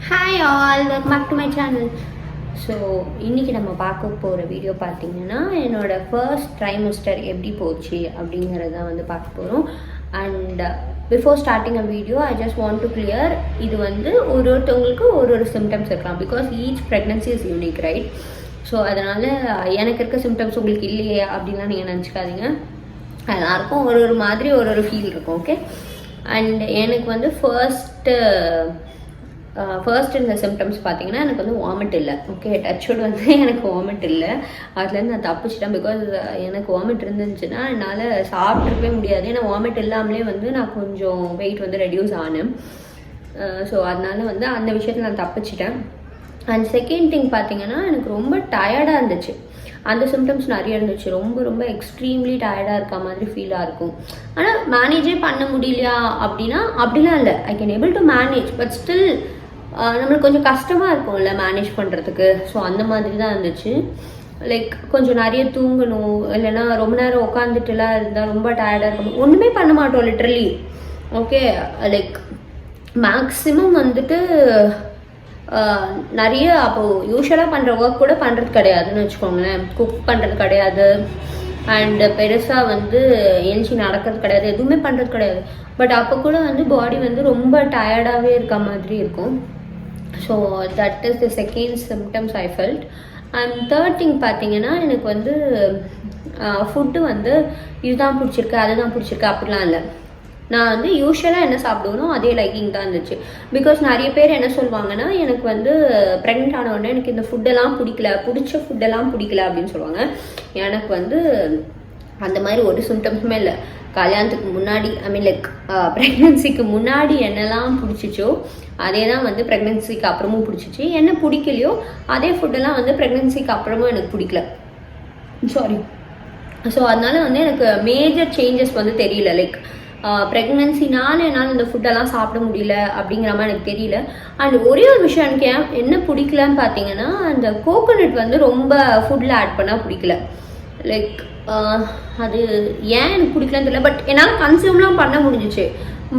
Hi all, welcome back to my channel. So இன்றைக்கி நம்ம பார்க்க போகிற வீடியோ பார்த்தீங்கன்னா என்னோடய ஃபர்ஸ்ட் ட்ரைமஸ்டர் எப்படி போச்சு அப்படிங்கிறத வந்து பார்க்க போகிறோம். And before starting a video I just want to clear, இது வந்து ஒருத்தவங்களுக்கு ஒரு சிம்டம்ஸ் இருக்கலாம். Because each pregnancy is unique, right? So அதனால் எனக்கு இருக்க சிம்டம்ஸ் உங்களுக்கு இல்லையே அப்படின்லாம் நீங்கள் நினச்சிக்காதீங்க. எல்லாருக்கும் ஒரு மாதிரி ஒரு ஃபீல் இருக்கும், ஓகே? அண்ட் எனக்கு வந்து ஃபர்ஸ்ட் இந்த சிம்டம்ஸ் பார்த்தீங்கன்னா எனக்கு வந்து வாமிட் இல்லை, ஓகே? டச்சோடு வந்து எனக்கு வாமிட் இல்லை. அதுலேருந்து நான் தப்பிச்சிட்டேன். பிகாஸ் எனக்கு வாமிட் இருந்துச்சுன்னா என்னால் சாப்பிட்ருக்கவே முடியாது. ஏன்னா வாமிட் இல்லாமலே வந்து நான் கொஞ்சம் வெயிட் வந்து ரெடியூஸ் ஆனேன். ஸோ அதனால வந்து அந்த விஷயத்தில் நான் தப்பிச்சிட்டேன். அண்ட் செகண்ட் திங் பார்த்தீங்கன்னா எனக்கு ரொம்ப டயர்டாக இருந்துச்சு. அந்த சிம்டம்ஸ் நிறைய இருந்துச்சு. ரொம்ப எக்ஸ்ட்ரீம்லி டயர்டாக இருக்க மாதிரி ஃபீலாக இருக்கும். ஆனால் மேனேஜே பண்ண முடியலையா அப்படின்னா அப்படிலாம் இல்லை. I can able to manage, but still நம்மளுக்கு கொஞ்சம் கஷ்டமாக இருக்கும்ல மேனேஜ் பண்ணுறதுக்கு. ஸோ அந்த மாதிரி தான் இருந்துச்சு. லைக் கொஞ்சம் நிறைய தூங்கணும், இல்லைன்னா ரொம்ப நேரம் உட்காந்துட்டுலாம் இருந்தால் ரொம்ப டயர்டாக இருக்கும். ஒன்றுமே பண்ண மாட்டோம் லிட்ரலி, ஓகே? லைக் மேக்ஸிமம் வந்துட்டு நிறைய அப்போது யூஸ்வலாக பண்ணுற ஒர்க் கூட பண்ணுறது கிடையாதுன்னு வச்சுக்கோங்களேன். குக் பண்ணுறது கிடையாது, அண்ட் பெருசாக வந்து எழுச்சி நடக்கிறது கிடையாது, எதுவுமே பண்ணுறது கிடையாது. பட் அப்போ கூட வந்து பாடி வந்து ரொம்ப டயர்டாகவே இருக்க மாதிரி இருக்கும். So that is the second symptoms I felt. And third thing பார்த்தீங்கன்னா எனக்கு வந்து ஃபுட்டு வந்து இதுதான் பிடிச்சிருக்கு அதுதான் பிடிச்சிருக்கு அப்படிலாம் இல்லை. நான் வந்து யூஸ்வலாக என்ன சாப்பிடுவேனோ அதே லைக்கிங் தான் இருந்துச்சு. பிகாஸ் நிறைய பேர் என்ன சொல்லுவாங்கன்னா, எனக்கு வந்து ப்ரெக்னென்ட் ஆன உடனே எனக்கு இந்த ஃபுட்டெல்லாம் பிடிக்கல, பிடிச்ச ஃபுட்டெல்லாம் பிடிக்கல அப்படின்னு சொல்லுவாங்க. எனக்கு வந்து அந்த மாதிரி ஒரு சிம்டம்ஸுமே இல்லை. கல்யாணத்துக்கு முன்னாடி, ஐ மீன் லைக் ப்ரெக்னென்சிக்கு முன்னாடி என்னெல்லாம் பிடிச்சிச்சோ அதே தான் வந்து ப்ரெக்னென்சிக்கு அப்புறமும் பிடிச்சிச்சு. என்ன பிடிக்கலையோ அதே ஃபுட்டெல்லாம் வந்து ப்ரெக்னென்சிக்கு அப்புறமும் எனக்கு பிடிக்கல, சாரி. ஸோ அதனால வந்து எனக்கு மேஜர் சேஞ்சஸ் வந்து தெரியல. லைக் ப்ரெக்னென்சினால என்னால் இந்த ஃபுட்டெல்லாம் சாப்பிட முடியல அப்படிங்கிற மாதிரி எனக்கு தெரியல. அண்ட் ஒரே ஒரு விஷயம் எனக்கு என்ன பிடிக்கலன்னு பார்த்தீங்கன்னா, அந்த கோகோனட் வந்து ரொம்ப ஃபுட்டில் ஆட் பண்ணால் பிடிக்கல. லைக் அது ஏன் எனக்கு பிடிக்கலன்னு தெரியல. பட் என்னால் கன்சியூம்லாம் பண்ண முடிஞ்சிச்சு.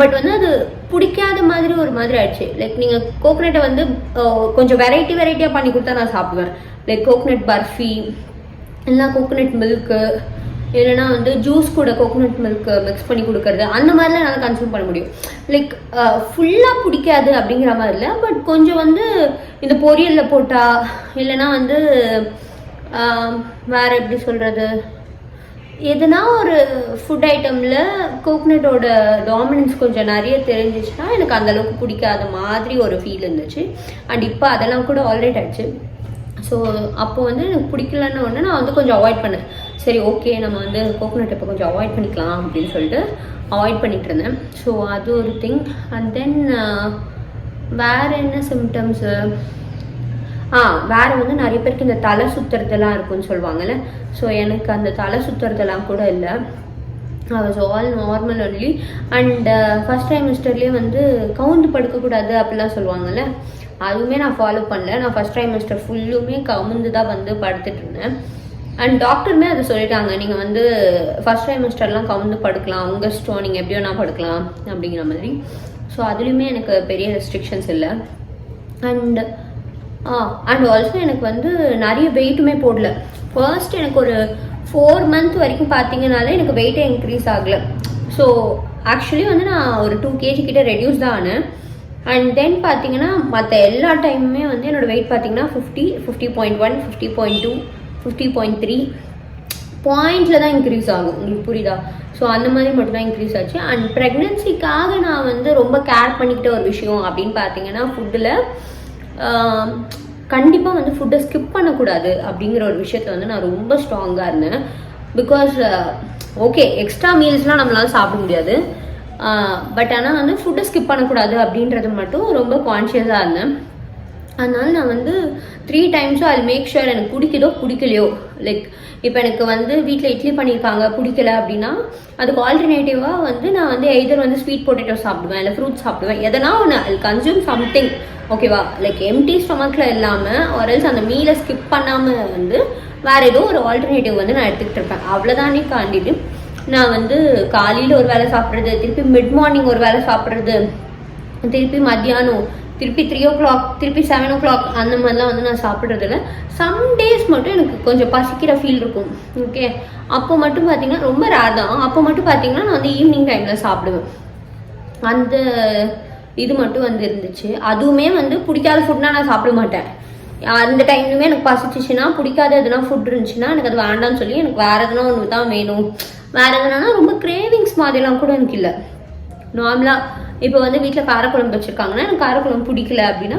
பட் வந்து அது பிடிக்காத மாதிரி ஒரு மாதிரி ஆயிடுச்சு. லைக் நீங்கள் கோகோனட்டை வந்து கொஞ்சம் வெரைட்டியாக பண்ணி கொடுத்தா நான் சாப்பிடுவேன். லைக் கோகோனட் பர்ஃபி, இல்லைனா கோகோனட் மில்க்கு, இல்லைனா வந்து ஜூஸ் கூட கோகோனட் மில்க்கு மிக்ஸ் பண்ணி கொடுக்கறது, அந்த மாதிரிலாம் என்னால் கன்சியூம் பண்ண முடியும். லைக் ஃபுல்லாக பிடிக்காது அப்படிங்கிற மாதிரி இல்லை. பட் கொஞ்சம் வந்து இந்த பொரியலில் போட்டால், இல்லைனா வந்து வேறு எப்படி சொல்கிறது, எதுனா ஒரு ஃபுட் ஐட்டமில் கோகோனட்டோட டாமினன்ஸ் கொஞ்சம் நிறைய தெரிஞ்சிச்சுன்னா எனக்கு அந்தளவுக்கு பிடிக்காத மாதிரி ஒரு ஃபீல் இருந்துச்சு. அண்ட் இப்போ அதெல்லாம் கூட ஆல்ரெடி ஆயிடுச்சு. ஸோ அப்போ வந்து எனக்கு பிடிக்கலன்னு ஒன்று நான் வந்து கொஞ்சம் அவாய்ட் பண்ணேன். சரி, ஓகே, நம்ம வந்து கோகோனட் இப்போ கொஞ்சம் அவாய்ட் பண்ணிக்கலாம் அப்படின்னு சொல்லிட்டு அவாய்ட் பண்ணிகிட்டு இருந்தேன். ஸோ அது ஒரு திங். அண்ட் தென் வேறு என்ன சிம்டம்ஸு, வேறு வந்து நிறைய பேருக்கு இந்த தலை சுற்றுறதெல்லாம் இருக்குன்னு சொல்லுவாங்கள்ல. ஸோ எனக்கு அந்த தலை சுற்றுறதெல்லாம் கூட இல்லை. I was all normal only. And first ட்ரைமஸ்டர்லேயே வந்து கவுந்து படுக்கக்கூடாது அப்படிலாம் சொல்லுவாங்கள்ல, அதுவுமே நான் ஃபாலோ பண்ணல. நான் ஃபஸ்ட் ட்ரைமஸ்டர் ஃபுல்லுமே கவுந்து தான் வந்து படுத்துட்டு இருந்தேன். அண்ட் டாக்டருமே அதை சொல்லிட்டாங்க, நீங்கள் வந்து ஃபஸ்ட் ட்ரைமஸ்டர்லாம் கவுந்து படுக்கலாம், உங்கள் இஷ்டம், நீங்கள் எப்படி வேணால் படுக்கலாம் அப்படிங்கிற மாதிரி. ஸோ அதுலேயுமே எனக்கு பெரிய ரெஸ்ட்ரிக்ஷன்ஸ் இல்லை. அண்ட் ஆல்சோ எனக்கு வந்து நிறைய வெயிட்டுமே போடல. ஃபர்ஸ்ட் எனக்கு ஒரு 4 months வரைக்கும் பார்த்தீங்கனாலே எனக்கு வெயிட்டே இன்க்ரீஸ் ஆகலை. ஸோ ஆக்சுவலி வந்து நான் ஒரு 2 kg கிட்ட ரெடியூஸ் தான் ஆனேன். அண்ட் தென் பார்த்தீங்கன்னா மற்ற எல்லா டைமுமே வந்து என்னோடய வெயிட் பார்த்தீங்கன்னா 50, 50.1, 50.2, 50.3 பாயிண்டில் தான் இன்க்ரீஸ் ஆகும். உங்களுக்கு புரியுதா? ஸோ அந்த மாதிரி மட்டும் தான் இன்க்ரீஸ் ஆச்சு. அண்ட் ப்ரெக்னென்சிக்காக நான் வந்து ரொம்ப கேர் பண்ணிக்கிட்ட ஒரு விஷயம் அப்படின்னு பார்த்தீங்கன்னா, ஃபுட்டில் கண்டிப்பாக வந்து ஃபுட்டை ஸ்கிப் பண்ணக்கூடாது அப்படிங்கிற ஒரு விஷயத்தில் வந்து நான் ரொம்ப ஸ்ட்ராங்காக இருந்தேன். பிகாஸ் ஓகே, எக்ஸ்ட்ரா மீல்ஸ்லாம் நம்மளால சாப்பிட முடியாது, பட் ஆனால் வந்து ஃபுட்டை ஸ்கிப் பண்ணக்கூடாது அப்படின்றது மட்டும் ரொம்ப கான்ஷியஸாக இருந்தேன். அதனால நான் வந்து 3 times ஐ மேக் ஷுர் எனக்கு பிடிக்குதோ பிடிக்கலையோ. லைக் இப்போ எனக்கு வந்து வீட்டில் இட்லி பண்ணியிருக்காங்க, பிடிக்கல அப்படின்னா அதுக்கு ஆல்டர்னேட்டிவாக வந்து நான் வந்து எய்தர் வந்து ஸ்வீட் பொட்டேட்டோ சாப்பிடுவேன், இல்லை ஃப்ரூட்ஸ் சாப்பிடுவேன், எதனா ஒன்று ஐ கன்சியூம் சம்திங், ஓகேவா? லைக் எம்டி ஸ்டொமக்கில் இல்லாமல் ஆர்எல்ஸ் அந்த மீலை ஸ்கிப் பண்ணாமல் வந்து வேறு ஏதோ ஒரு ஆல்டர்னேட்டிவ் வந்து நான் எடுத்துக்கிட்டு இருப்பேன். அவ்வளோதானே காண்டிட்டு நான் வந்து காலையில் ஒரு வேளை சாப்பிட்றது, திருப்பி மிட் மார்னிங் ஒரு வேளை சாப்பிட்றது, திருப்பி மத்தியானம் திருப்பி 3 o'clock திருப்பி 7 o'clock அந்த மாதிரிலாம் வந்து நான் சாப்பிட்றதில்ல. சம் டேஸ் மட்டும் எனக்கு கொஞ்சம் பசிக்கிற ஃபீல் இருக்கும். ஓகே, அப்போ மட்டும் பார்த்தீங்கன்னா ரொம்ப ரேர் தான். அப்போ மட்டும் பார்த்தீங்கன்னா நான் வந்து ஈவினிங் டைமில் சாப்பிடுவேன். அந்த இது மட்டும் வந்து இருந்துச்சு. அதுவுமே வந்து பிடிக்காத ஃபுட்னா நான் சாப்பிட மாட்டேன். அந்த டைம்லுமே எனக்கு பசிச்சிச்சுன்னா, பிடிக்காத எதுனா ஃபுட் இருந்துச்சுன்னா எனக்கு அது வேண்டாம்னு சொல்லி எனக்கு வேறு எதுனா ஒன்று தான் வேணும். வேறு எதுனா ரொம்ப கிரேவிங்ஸ் மாதிரிலாம் கூட எனக்கு இல்லை. நார்மலாக இப்போ வந்து வீட்டில் காரக்குழம்பு வச்சுருக்காங்கன்னா எனக்கு காரக்குழம்பு பிடிக்கல அப்படின்னா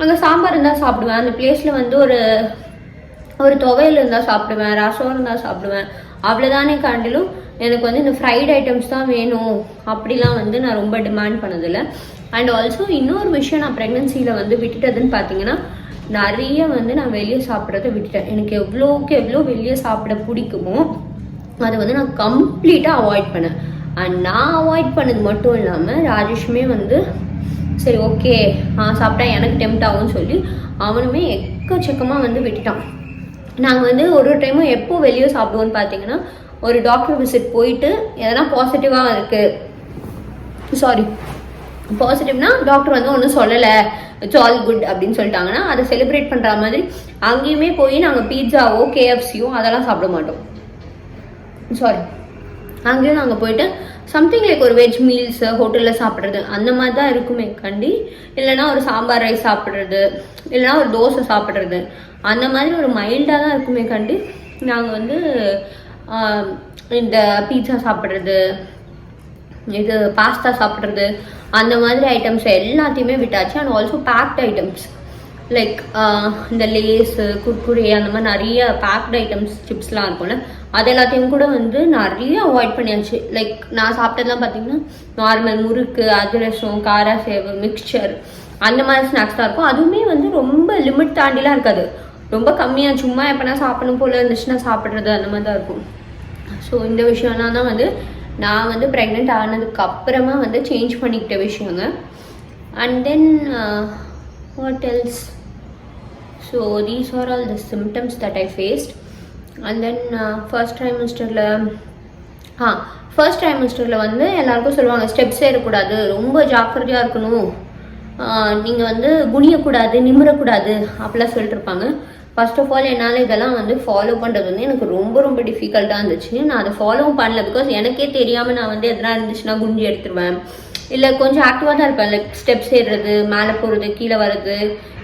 அங்கே சாம்பார் இருந்தால் சாப்பிடுவேன். அந்த பிளேஸில் வந்து ஒரு துவையல் இருந்தால் சாப்பிடுவேன், ரசம் இருந்தால் சாப்பிடுவேன். அவ்வளோதானே காண்டிலும் எனக்கு வந்து இந்த ஃப்ரைட் ஐட்டம்ஸ் தான் வேணும் அப்படிலாம் வந்து நான் ரொம்ப டிமாண்ட் பண்ணதில்லை. அண்ட் ஆல்சோ இன்னொரு விஷயம் நான் ப்ரெக்னென்சியில் வந்து விட்டுட்டதுன்னு பார்த்தீங்கன்னா, நிறைய வந்து நான் வெளியே சாப்பிட்றத விட்டுட்டேன். எனக்கு எவ்வளோக்கு எவ்வளோ வெளியே சாப்பிட பிடிக்குமோ அதை வந்து நான் கம்ப்ளீட்டாக அவாய்ட் பண்ணேன். அண்ட் நான் அவாய்ட் பண்ணது மட்டும் இல்லாமல் ராஜேஷுமே வந்து சரி ஓகே சாப்பிட்டா எனக்கு டெம்ட் ஆகும்னு சொல்லி அவனுமே எக்கச்சக்கமாக வந்து விட்டுட்டான். நாங்கள் வந்து ஒரு டைமும் எப்போ வெளியே சாப்பிடுவோன்னு பார்த்தீங்கன்னா, ஒரு டாக்டர் விசிட் போயிட்டு எதனா பாசிட்டிவாக இருக்குது, பாசிட்டிவ்னா டாக்டர் வந்து ஒன்றும் சொல்லலை, இட்ஸ் ஆல் குட் அப்படின்னு சொல்லிட்டாங்கன்னா அதை செலிப்ரேட் பண்ணுற மாதிரி அங்கேயுமே போய் நாங்கள் பீட்சாவோ கேஎஃப்சியோ அதெல்லாம் சாப்பிட மாட்டோம். அங்கேயும் நாங்கள் போயிட்டு சம்திங் லைக் ஒரு வெஜ் மீல்ஸ் ஹோட்டலில் சாப்பிட்றது அந்த மாதிரி தான் இருக்குமே கண்டி, இல்லைனா ஒரு சாம்பார் ரைஸ் சாப்பிட்றது, இல்லைனா ஒரு தோசை சாப்பிட்றது, அந்த மாதிரி ஒரு மைல்டாக தான் இருக்குமே கண்டி நாங்கள் வந்து இந்த பீட்சா சாப்பிட்றது, இது பாஸ்தா சாப்பிட்றது, அந்த மாதிரி ஐட்டம்ஸ் எல்லாத்தையுமே விட்டாச்சு. And also packed items like இந்த லேஸு குர்குரே அந்த மாதிரி நிறைய பேக்ட் ஐட்டம்ஸ் சிப்ஸ்லாம் இருக்கும்ல, அது எல்லாத்தையும் கூட வந்து நிறைய அவாய்ட் பண்ணியாச்சு. லைக் நான் சாப்பிட்டதுலாம் பார்த்தீங்கன்னா நார்மல் முறுக்கு, அதிரசம், காரா சேவு, மிக்சர் அந்த மாதிரி ஸ்நாக்ஸ் தான் இருக்கும். அதுவுமே வந்து ரொம்ப லிமிட் தாண்டிலாம் இருக்காது, ரொம்ப கம்மியாக சும்மா எப்போனா சாப்பிடணும் போல் இருந்துச்சுன்னா சாப்பிட்றது அந்த மாதிரி தான் இருக்கும். ஸோ இந்த விஷயம்லாம் தான் வந்து நான் வந்து ப்ரெக்னென்ட் ஆனதுக்கு அப்புறமா வந்து சேஞ்ச் பண்ணிக்கிட்ட விஷயங்க. And then what else, so these are all the symptoms that I faced. And then first ட்ரைமிஸ்டரில் வந்து எல்லாருக்கும் சொல்லுவாங்க ஸ்டெப்ஸ் ஏறக்கூடாது, ரொம்ப ஜாக்கிரதையாக இருக்கணும், நீங்கள் வந்து குனியக்கூடாது, நிமிரக்கூடாது அப்படிலாம் சொல்லிட்டு இருப்பாங்க. ஃபர்ஸ்ட் ஆஃப் ஆல் என்னால் இதெல்லாம் வந்து ஃபாலோ பண்ணுறது வந்து எனக்கு ரொம்ப ரொம்ப டிஃபிகல்ட்டாக இருந்துச்சு. நான் அதை ஃபாலோவும் பண்ணல, பிகாஸ் எனக்கே தெரியாமல் நான் வந்து எதனா இருந்துச்சுன்னா குஞ்சு எடுத்துருவேன். இல்லை கொஞ்சம் ஆக்டிவாக தான் இருப்பேன், லைக் ஸ்டெப்ஸ் ஏறுறது, மேலே போகிறது, கீழே வர்றது,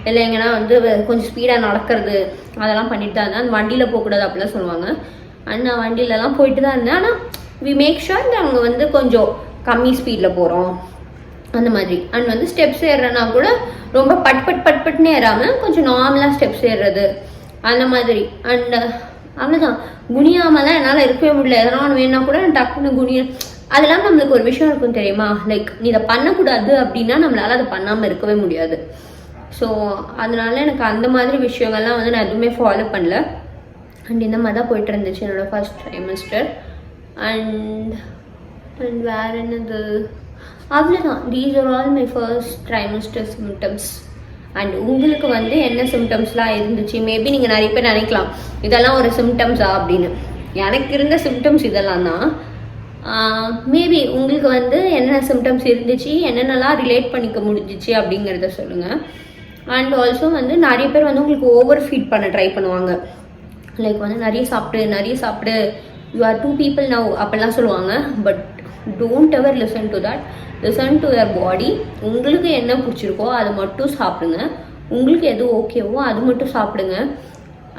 இல்லை எங்கன்னா வந்து கொஞ்சம் ஸ்பீடாக நடக்கிறது, அதெல்லாம் பண்ணிட்டு தான் இருந்தேன். அந்த வண்டியில் போகக்கூடாது அப்படிலாம் சொல்லுவாங்க. அண்ட் நான் வண்டியிலலாம் போயிட்டு தான் இருந்தேன். ஆனால் வி மேக் ஷுர் அவங்க வந்து கொஞ்சம் கம்மி ஸ்பீடில் போகிறோம் அந்த மாதிரி. அண்ட் வந்து ஸ்டெப்ஸ் ஏறுறனா கூட ரொம்ப பட்னே ஏறாமல் கொஞ்சம் நார்மலாக ஸ்டெப்ஸ் ஏறுறது அந்த மாதிரி. அண்ட் அவ்வளோதான், குனியாமலாம் என்னால் இருக்கவே முடியல. எதனா ஒன்று வேணா கூட டக்குன்னு குனிய, அதெல்லாம் நம்மளுக்கு ஒரு விஷயம் இருக்கும் தெரியுமா, லைக் நீ இதை பண்ணக்கூடாது அப்படின்னா நம்மளால் அதை பண்ணாமல் இருக்கவே முடியாது. ஸோ அதனால எனக்கு அந்த மாதிரி விஷயங்கள்லாம் வந்து நான் எதுவுமே ஃபாலோ பண்ணல. அண்ட் இந்த மாதிரி தான் போயிட்டு இருந்துச்சு என்னோடய ஃபர்ஸ்ட் ட்ரைமஸ்டர். அண்ட் வேறு என்னது, அவ்வளோதான். These are all my first trimester symptoms. And உங்களுக்கு வந்து என்ன சிம்டம்ஸ்லாம் இருந்துச்சு? மேபி நீங்கள் நிறைய பேர் நினைக்கலாம் இதெல்லாம் ஒரு சிம்டம்ஸா அப்படின்னு. எனக்கு இருந்த சிம்டம்ஸ் இதெல்லாம் தான். மேபி உங்களுக்கு வந்து என்னென்ன சிம்டம்ஸ் இருந்துச்சு, என்னென்னலாம் ரிலேட் பண்ணிக்க முடிஞ்சிச்சு அப்படிங்கிறத சொல்லுங்கள். அண்ட் ஆல்சோ வந்து நிறைய பேர் வந்து உங்களுக்கு ஓவர் ஃபீட் பண்ண ட்ரை பண்ணுவாங்க. லைக் வந்து நிறைய சாப்பிடு, யூ ஆர் 2 people now அப்படிலாம் சொல்லுவாங்க. But don't ever listen to that. Listen to your body. உங்களுக்கு என்ன பிடிச்சிருக்கோ அதை மட்டும் சாப்பிடுங்க. உங்களுக்கு எது ஓகேவோ அது மட்டும் சாப்பிடுங்க.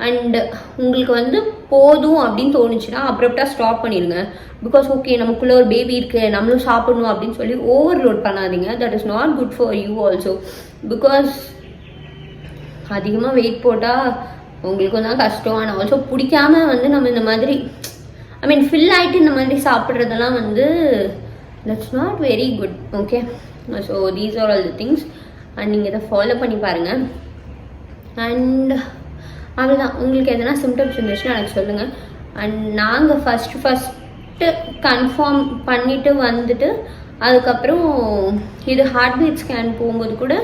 அண்ட் உங்களுக்கு வந்து போதும் அப்படின்னு தோணுச்சுன்னா அப்ரப்டாக ஸ்டாப் பண்ணிடுங்க. பிகாஸ் ஓகே நமக்குள்ளே ஒரு பேபி இருக்குது, நம்மளும் சாப்பிடணும் அப்படின்னு சொல்லி ஓவர்லோட் பண்ணாதீங்க. That is not good for you also. Because அதிகமாக வெயிட் போட்டால் உங்களுக்கும் தான் கஷ்டம். அண்ட் ஆல்சோ பிடிக்காம வந்து நம்ம இந்த மாதிரி ஃபில் ஆகிட்டு இந்த மாதிரி சாப்பிட்றதெல்லாம் வந்து that's not very good. Okay, so these are all the things. And நீங்கள் இதை ஃபாலோ பண்ணி பாருங்கள். அண்ட் அவ்வளோதான். உங்களுக்கு எதனா சிம்டம்ஸ் இருந்துச்சுன்னா எனக்கு சொல்லுங்கள். அண்ட் நாங்கள் ஃபஸ்ட்டு கன்ஃபார்ம் பண்ணிவிட்டு வந்துட்டு அதுக்கப்புறம் இது ஹார்ட் பீட் ஸ்கேன் போகும்போது கூட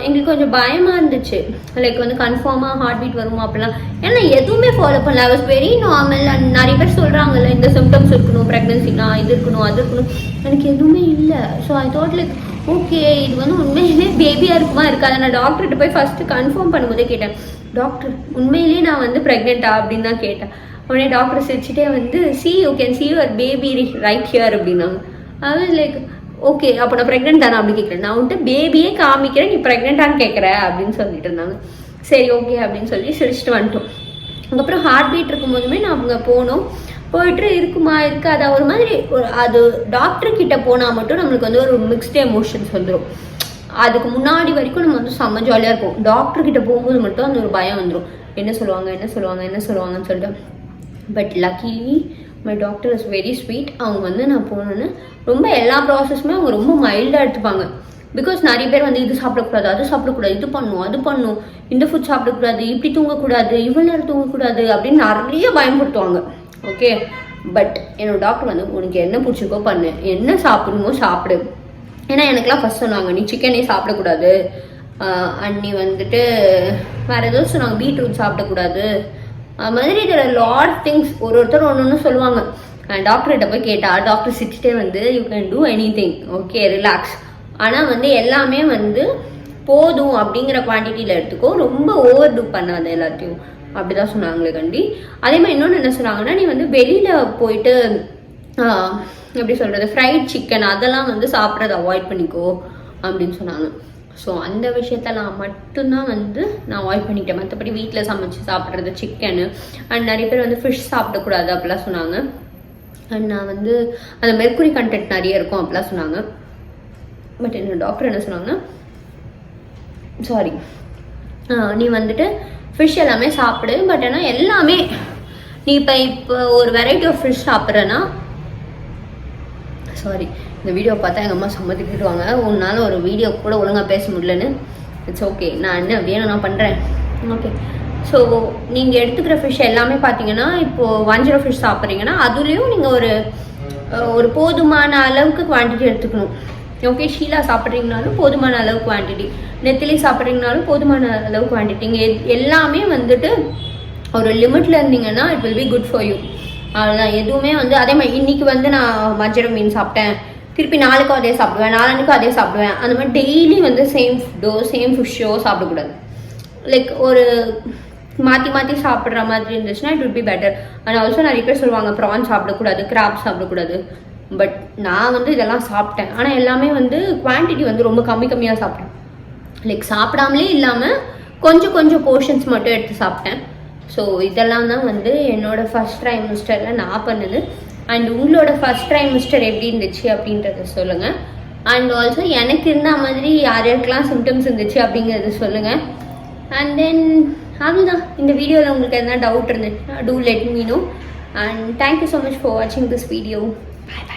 எங்களுக்கு கொஞ்சம் பயமாக இருந்துச்சு. லைக் வந்து கன்ஃபார்மாக ஹார்ட் பீட் வருமா அப்படிலாம். ஏன்னா எதுவுமே ஃபாலோ பண்ணல. I was very normal. And நிறைய பேர் சொல்கிறாங்கல்ல இந்த சிம்டம்ஸ் இருக்கணும் ப்ரெக்னென்சினா, இது இருக்கணும் அது இருக்கணும். எனக்கு எதுவுமே இல்லை. So I thought like okay இது வந்து உண்மையிலே பேபியாக இருக்குமா இருக்காது. நான் டாக்டர்கிட்ட போய் ஃபஸ்ட்டு கன்ஃபார்ம் பண்ணும்போதே கேட்டேன், டாக்டர் உண்மையிலேயே நான் வந்து ப்ரெக்னெண்ட்டா அப்படின்னு தான் கேட்டேன். உடனே டாக்டர் சிரிச்சுட்டே வந்து you can see your baby right here அப்படின்னாங்க. அது லைக் ஓகே அப்போ நான் ப்ரெக்னென்ட் தானே அப்படி கேட்குறேன். நான் வந்துட்டு பேபியே காமிக்கிறேன், நீ ப்ரெக்னென்ட்டான்னு கேட்குற அப்படின்னு சொல்லிட்டு இருந்தாங்க. சரி ஓகே அப்படின்னு சொல்லி சிரிச்சுட்டு வந்துட்டோம். அதுக்கப்புறம் ஹார்ட் பீட் இருக்கும்போதுமே நான் அவங்க போனோம். போயிட்டு இருக்குமா இருக்காதா ஒரு மாதிரி அது டாக்டர்கிட்ட போனால் மட்டும் நம்மளுக்கு வந்து ஒரு மிக்ஸ்டு எமோஷன்ஸ் வந்துடும். அதுக்கு முன்னாடி வரைக்கும் நம்ம வந்து செம்ம ஜாலியாக இருக்கும். டாக்டர்கிட்ட போகும்போது மட்டும் அந்த ஒரு பயம் வந்துடும், என்ன சொல்லுவாங்கன்னு சொல்லிட்டு. But luckily my doctor is very sweet. அவங்க வந்து நான் போனோன்னு ரொம்ப எல்லா ப்ராசஸுமே அவங்க ரொம்ப மைல்டாக எடுத்துப்பாங்க. பிகாஸ் நிறைய பேர் வந்து இது சாப்பிடக்கூடாது, அது சாப்பிடக்கூடாது, இது பண்ணும், அது பண்ணும், இந்த ஃபுட் சாப்பிடக்கூடாது, இப்படி தூங்கக்கூடாது, இவ்வளோ நேரம் தூங்கக்கூடாது அப்படின்னு நிறைய பயன்படுத்துவாங்க. ஓகே பட் என்னோட டாக்டர் வந்து உனக்கு என்ன பிடிச்சிருக்கோ பண்ணு, என்ன சாப்பிடணுமோ சாப்பிடு. ஏன்னா எனக்குலாம் ஃபஸ்ட் சொன்னாங்க நீ சிக்கனே சாப்பிடக்கூடாது, அண்ட் நீ வந்துட்டு வேறு ஏதோ சொன்னாங்க பீட்ரூட் சாப்பிடக்கூடாது, அது மாதிரி இதில் லாட் திங்ஸ் ஒருத்தர் ஒன்று சொல்லுவாங்க. டாக்டர்கிட்ட போய் கேட்டால் டாக்டர் சிரிச்சிட்டே வந்து you can do any thing, okay relax, ஆனால் வந்து எல்லாமே வந்து போதும் அப்படிங்கிற குவான்டிட்டியில் எடுத்துக்கோ, ரொம்ப ஓவர் டூ பண்ணாது எல்லாத்தையும் அப்படிதான் சொன்னாங்களே கண்டி. அதே மாதிரி இன்னொன்று என்ன சொன்னாங்கன்னா, நீ வந்து வெளியில் போயிட்டு எப்படி சொல்கிறது ஃப்ரைட் சிக்கன் அதெல்லாம் வந்து சாப்பிட்றத அவாய்ட் பண்ணிக்கோ அப்படின்னு சொன்னாங்க. ஸோ அந்த விஷயத்தெல்லாம் மட்டும்தான் வந்து நான் அவாய்ட் பண்ணிட்டேன். மற்றபடி வீட்டில் சமைச்சு சாப்பிட்றது சிக்கனு அண்ட் நிறைய பேர் வந்து ஃபிஷ் சாப்பிடக்கூடாது அப்படிலாம் சொன்னாங்க. அண்ட் நான் வந்து அந்த மெர்க்குரி கண்டென்ட் நிறைய இருக்கும் அப்படிலாம் சொன்னாங்க. பட் என்னோட டாக்டர் என்ன சொன்னாங்கன்னா, சாரி நீ வந்துட்டு ஃபிஷ் எல்லாமே சாப்பிடு, பட் ஆனால் எல்லாமே நீ இப்போ ஒரு வெரைட்டி ஆஃப் ஃபிஷ் சாப்பிட்றேன்னா, சாரி இந்த வீடியோ பார்த்தா எங்கள் அம்மா சம்மதிக்கிடுவாங்க, உன்னால் ஒரு வீடியோ கூட ஒழுங்காக பேச முடியலன்னு. இட்ஸ் ஓகே, நான் என்ன வேணும் நான் பண்ணுறேன். ஓகே ஸோ நீங்கள் எடுத்துக்கிற ஃபிஷ் எல்லாமே பார்த்தீங்கன்னா, இப்போது வஞ்சரம் ஃபிஷ் சாப்பிட்றீங்கன்னா அதுலேயும் நீங்கள் ஒரு போதுமான அளவுக்கு குவான்டிட்டி எடுத்துக்கணும். ஓகே ஷீலா சாப்பிட்றீங்கனாலும் போதுமான அளவு குவான்டிட்டி, நெத்திலி சாப்பிட்றீங்கனாலும் போதுமான அளவு குவான்டிட்டி. நீங்கள் எல்லாமே வந்துட்டு ஒரு லிமிட்டில் இருந்தீங்கன்னா it will be good for you. அவ்வளோதான். எதுவுமே வந்து அதே மாதிரி இன்றைக்கி வந்து நான் வஞ்சரம் மீன் சாப்பிட்டேன், திருப்பி நாளைக்கும் அதே சாப்பிடுவேன், நாளைக்கும் அதே சாப்பிடுவேன், அந்த மாதிரி டெய்லி வந்து சேம் ஃபுட்டோ சேம் ஃபிஷ்ஷோ சாப்பிடக்கூடாது. லைக் ஒரு மாற்றி மாற்றி சாப்பிட்ற மாதிரி இருந்துச்சுன்னா it would be better. And also நிறைய பேர் சொல்லுவாங்க ப்ரான் சாப்பிடக்கூடாது, கிராப் சாப்பிடக்கூடாது. பட் நான் வந்து இதெல்லாம் சாப்பிட்டேன், ஆனால் எல்லாமே வந்து குவான்டிட்டி வந்து ரொம்ப கம்மியாக சாப்பிட்டேன். லைக் சாப்பிடாமலே இல்லாமல் கொஞ்சம் கொஞ்சம் போர்ஷன்ஸ் மட்டும் எடுத்து சாப்பிட்டேன். ஸோ இதெல்லாம் தான் வந்து என்னோடய ஃபஸ்ட் ட்ரைமிஸ்டரில் நான் பண்ணது. அண்ட் உங்களோட ஃபஸ்ட் ட்ரைமிஸ்டர் எப்படி இருந்துச்சு அப்படின்றத சொல்லுங்கள். அண்ட் ஆல்சோ எனக்கு இருந்த மாதிரி யார் யாருக்கெல்லாம் சிம்டம்ஸ் இருந்துச்சு அப்படிங்கிறத சொல்லுங்கள். அண்ட் தென் அதுதான் இந்த வீடியோவில் உங்களுக்கு எதனா டவுட் இருந்துச்சுன்னா do let me know. And thank you so much for வாட்சிங் திஸ் வீடியோ. Bye bye.